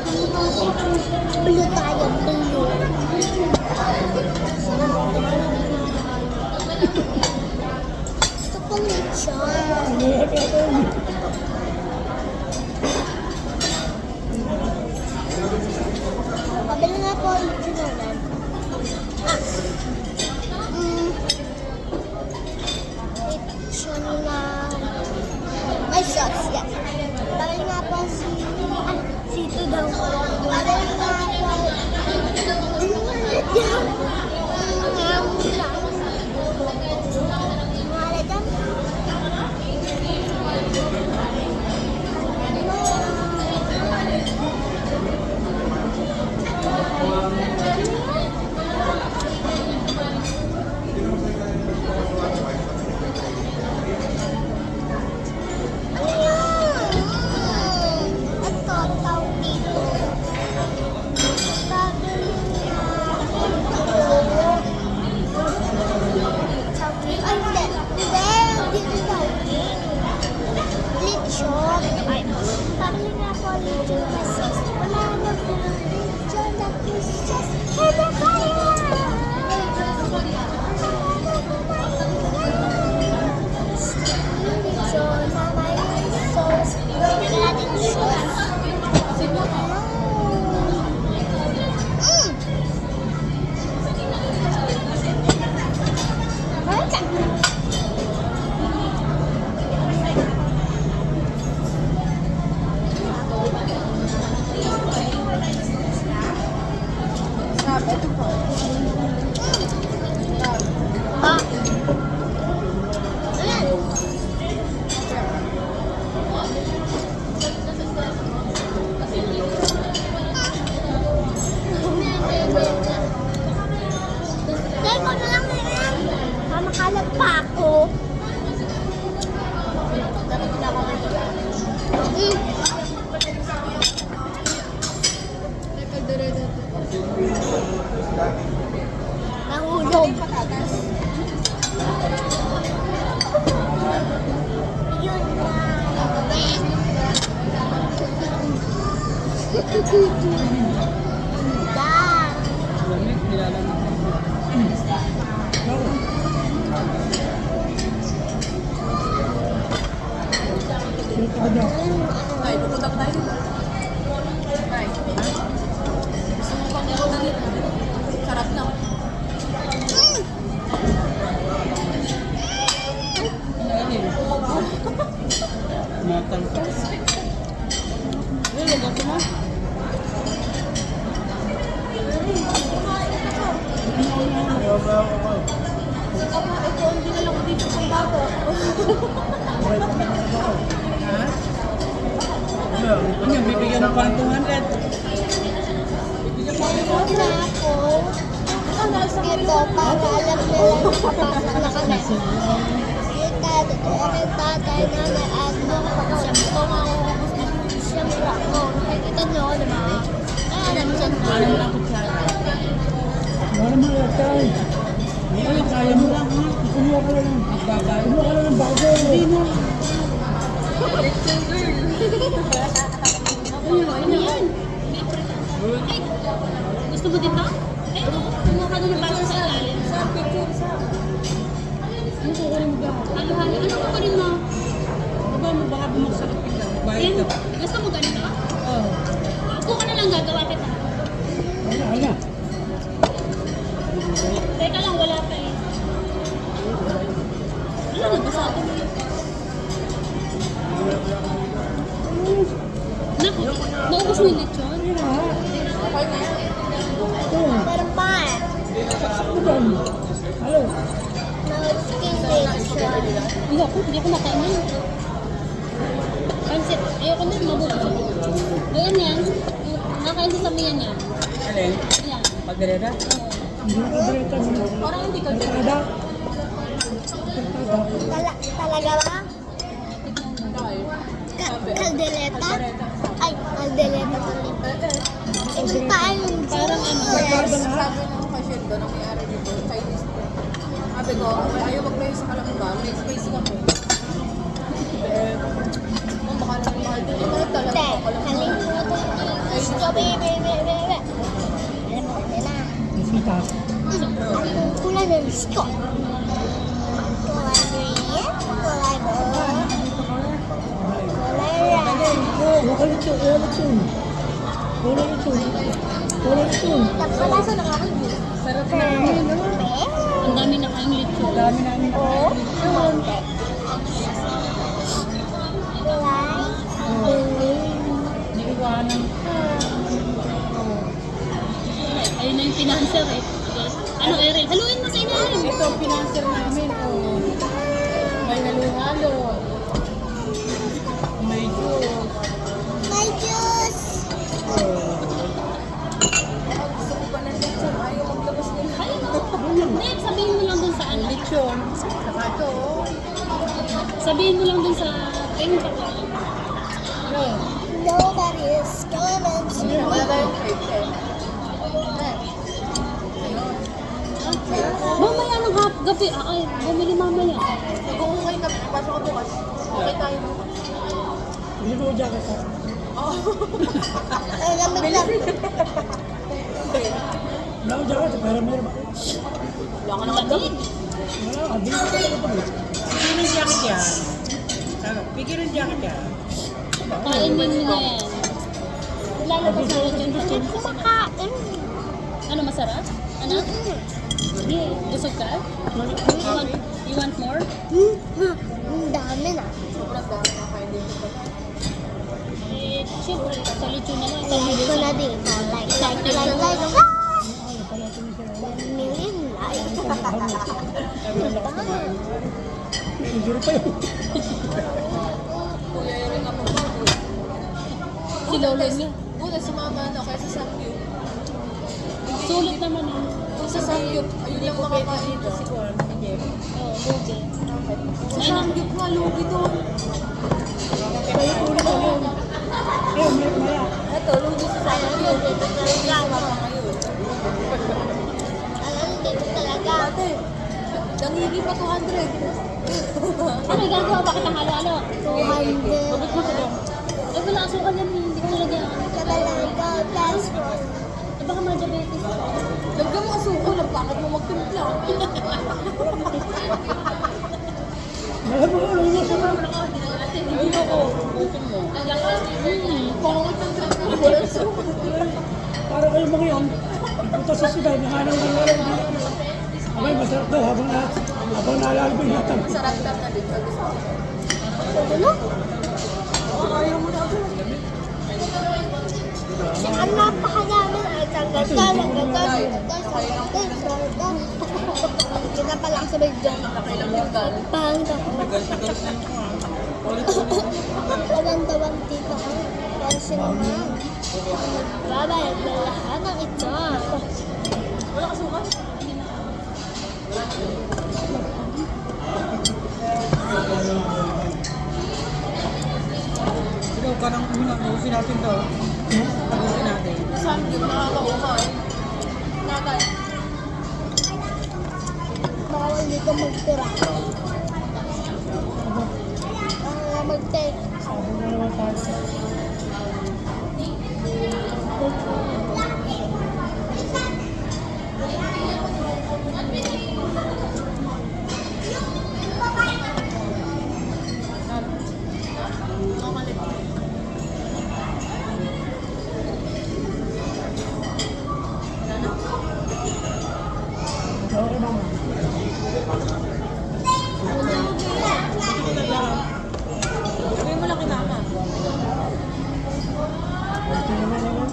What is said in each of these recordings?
Blue tayo, blue. Gusto pong lechon. Pabili nga po lechon naman. Lechon na may sauce yan. Pabili nga po sito daw. Pabili nga po. Ano nga ulit yan? Makalat pa ako. Nahulog. Yun na. Ay, pupunta pa tayo. Ay, gusto mo pang meron na dito? Sarap na. Matang ka. Ay, lagyan ko na. Ito, hindi na lang ko dito pang bago. Ha? Ano, bibigyan mo pa ng 200. Wala ako. Ito, para alam nila nakapasok na kami. Yung tatay, nanay, at mga siyempre nga ubus na siyempre ako. Nakikita niyo ako, diba? Kaya alam siya na. Alam mo lang kung saan. Wala mo lang tayo. Ay, kaya mo lang ha. Kumuha ka lang ng bagay. Kumuha ka lang ng bagay. Hindi na. Ano yan? Ay, gusto mo dito? Ay, kumuha ka doon ng bago sa ilalim. Sa picture, sa. Ano ko rin mo ba? Halo-halo. Ano ko rin mo? Baba mo, baka bumagsarap kita. Bayad ka. Gusto mo ganito? Oo. Ako ka na lang gagawa kita. Wala. Teka lang, wala pa eh. Ano, nabasa ako. Naku, naubos mo yung lechon? Okay na yan. Meron pa eh. Hello. Skin lechon. Hindi ako nakainin. Pansit, ayoko na, mabubos ako. Ayan yan, nakain sa samiyan yan. Alin? Ayan. Pagdareda? Parang hindi ka dyan. Talaga ba? Caldereta? Ay, caldereta tuloy. Ito pa yung Parang ano, Sabi ng cashier doon, ang may-ari dito, Chinese po. Sabi ko, ayaw mag-play sa kalangga, may space kami. Kung baka naman mahal din, ito talaga Te, ako lang. kalimutan ko. Ay, gusto, baby. Alam mo nila. Sita. Ang kulay ng gusto. Kulay green, kulay blue, kulay red. Ulit yun. Tapos na nga ako yun. Sarap na. pink, Ang dami na kayong lechon. Dami namin kulay blue. naiwanan. Ayun na yung pinanser eh. Ano, Erel? Haluin mo sa ilalim. Ito ang pinanser namin. Oh. May halo-halo. May juice. May juice. Gusto ko pa ng lechon. Ayaw maglabas nila. Ayun o. Hindi, sabihin mo lang dun sa ano. Lechon. Saka ito. Sabihin mo lang dun sa pink. No. Nobody is coming to Wala me. tayong cake eh. Mamaya ng gabi. Ay, bumili mamaya. Mag-uungay kami. Pasok ko bukas. Okay tayo. Hindi mo jacket ha? Ay, lamig lang. Wala ko jacket, pero meron ba? Wala ka Ang lamig. Wala, abili ko pa. Bigyan ng jacket yan. Bigyan ng jacket yan. Kainin mo na yan. Lalabas na rin yun. Kumakain. Ano, masarap? Ano? Sige, busog ka? You want more? Ang dami na. Sobrang dami na kain din. Eh, siyempre, sa lechon na lang. Hindi ko na dito. Like. 1 million likes. Injury pa yun. Kuya yung nga po. Si Lolo niya. Una sumama na kaya sa Samgyup. Sulit naman eh. Kung sa Samgyup, ayun lang makakain dito. Siguro, si Jeff. Oo, lugi. Sa Samgyup nga, lugi doon. Ayun, maya. Ito, lugi sa Samgyup. Lugi sa mama ngayon. Alam, dito talaga. Ate, nangigi pa 200. Ano gagawa? Bakit ang halo-halo? 200. Bakit mo ito? Eh, wala asukal yan. Hindi ko nilagyan. Talaga, plus 4. Eh, baka mga diabetes. Lagyan mo asuko lang, bakit mo magtimpla? Mahal mo ulo niya sa mga. Ayun ako, bukin mo. Pangit ang trip mo. Wala asuko. Para kayo mga yan, punta sa sila, nahanaw ng wala dito. Abay, masarap daw habang naalalabay natin. Masarap lang na din. Ano? Ayaw mo na ako. Ang napakadami ay tanggal. Kita pa lang sa video. Nakailang yung gal. Pangit ako. Tawang-tawang dito ko. Pero sino man. Babayad na lahat ng ito. Wala ka suka? Ikaw ka nang una, ubusin natin to. Ubusin natin. Samgyup, nakakaukay. Nakakay. Bawal dito magtira. Bawal mag-take. Sabi na naman tayo. Okay ba? Sabi mo lang kay mama. Okay naman naman.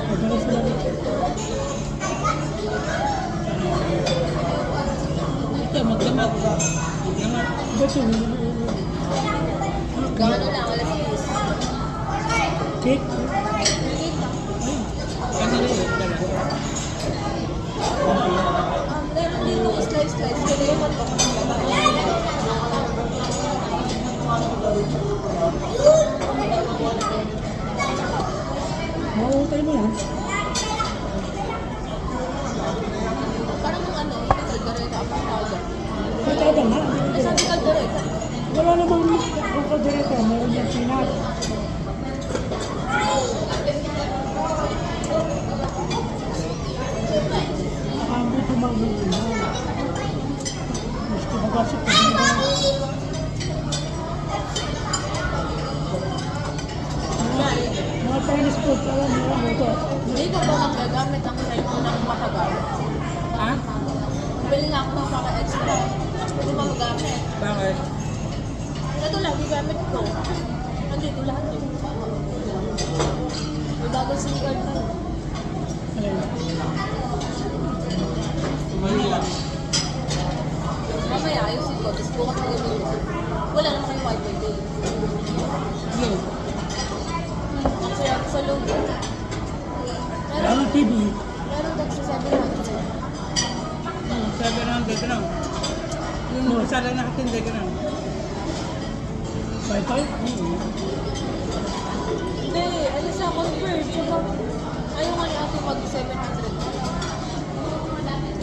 Magalas na lang. Ito, magdamag. Ba't yun? Gano'n lang, alas 10. Cake? Meron dito, slice-slice. Kaya yung hotdog. Mahutay mo yan. Parang yung ano, yung kaldereta, apang tawag. Pataba nga. Ay, sabi kaldereta. Wala namang order ito, meron yung peanut. Nakabuto mag-uwi. Gusto ko kasi mga Chinese food pala nila ito. Hindi ko ba magagamit ang cellphone ng matagal? Ha? Bili nga ako ng para extra. Hindi ba magamit? Bakit? Ito lagi gamit ko. Nandito lahat eh. May bago SIM card na. Mamaya ayusin ko. Tapos bukas na gawin ko. Wala naman kayong wifi day. Kasi sa loob. Ano TV? Meron daw sa 700. 700 lang. Yung isa lang nakatindi ka na. Wi-Fi? Hindi, ano siya, convert. Tsaka, ayaw nga ni ate mag 700.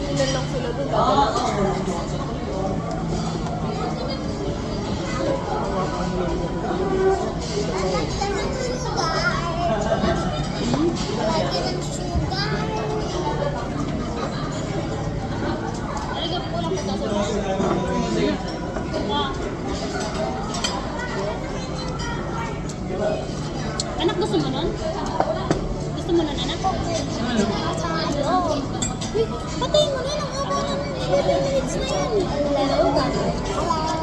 Ilan lang sila doon. Lagi ng sugar. Talaga po lang kita sa Anak, gusto mo nun? Gusto mo nun, anak? Ano? Patayin mo na lang ako ng 11 minutes na yan. Hello, guys. Hello.